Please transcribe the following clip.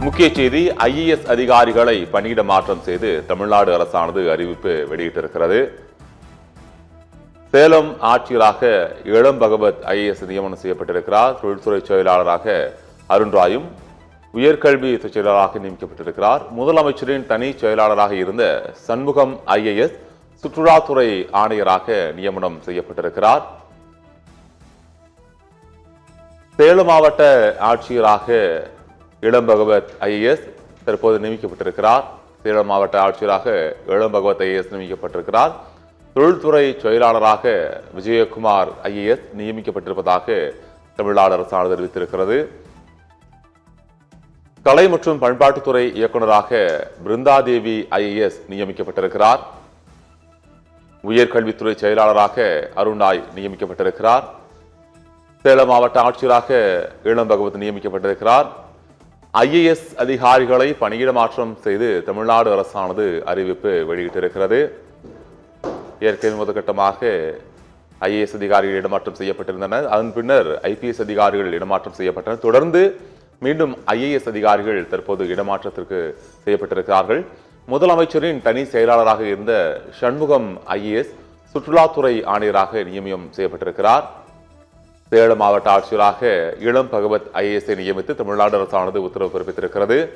முக்கிய செய்தி, ஐஏஎஸ் அதிகாரிகளை பணியிட மாற்றம் செய்து தமிழ்நாடு அரசானது அறிவிப்பு வெளியிட்டிருக்கிறது. சேலம் ஆட்சியராக இளம் பகவத் ஐஏஎஸ் நியமனம் செய்யப்பட்டிருக்கிறார். தொழில்துறை செயலாளராக அருண்ராயும் உயர்கல்வி செயலாளராக நியமிக்கப்பட்டிருக்கிறார். முதலமைச்சரின் தனி செயலாளராக இருந்த சண்முகம் ஐஏஎஸ் சுற்றுலாத்துறை ஆணையராக நியமனம் செய்யப்பட்டிருக்கிறார். சேலம் மாவட்ட ஆட்சியராக இளம் பகவத் ஐஏஎஸ் தற்போது நியமிக்கப்பட்டிருக்கிறார். சேலம் மாவட்ட ஆட்சியராக இளம் பகவத் ஐஏஎஸ் நியமிக்கப்பட்டிருக்கிறார். தொழில்துறை செயலாளராக விஜயகுமார் ஐஏஎஸ் நியமிக்கப்பட்டிருப்பதாக தமிழ்நாடு அரசானது அறிவித்திருக்கிறது. கலை மற்றும் பண்பாட்டுத்துறை இயக்குநராக பிருந்தாதேவி ஐஏஎஸ் நியமிக்கப்பட்டிருக்கிறார். உயர்கல்வித்துறை செயலாளராக அருணாய் நியமிக்கப்பட்டிருக்கிறார். சேலம் மாவட்ட ஆட்சியராக இளம் பகவத் நியமிக்கப்பட்டிருக்கிறார். ஐஏஎஸ் அதிகாரிகளை பணியிட மாற்றம் செய்து தமிழ்நாடு அரசானது அறிவிப்பு வெளியிட்டிருக்கிறது. ஏற்கனவே முதற்கட்டமாக ஐஏஎஸ் அதிகாரிகள் இடமாற்றம் செய்யப்பட்டிருந்தனர். அதன் பின்னர் ஐபிஎஸ் அதிகாரிகள் இடமாற்றம் செய்யப்பட்டனர். தொடர்ந்து மீண்டும் ஐஏஎஸ் அதிகாரிகள் தற்போது இடமாற்றத்திற்கு செய்யப்பட்டிருக்கிறார்கள். முதலமைச்சரின் தனி செயலாளராக இருந்த சண்முகம் ஐஏஎஸ் சுற்றுலாத்துறை ஆணையராக நியமனம் செய்யப்பட்டிருக்கிறார். சேலம் மாவட்ட ஆட்சியராக இளம் பகவத் ஐஏஎஸ்ஐ நியமித்து தமிழ்நாடு அரசானது உத்தரவு பிறப்பித்திருக்கிறது.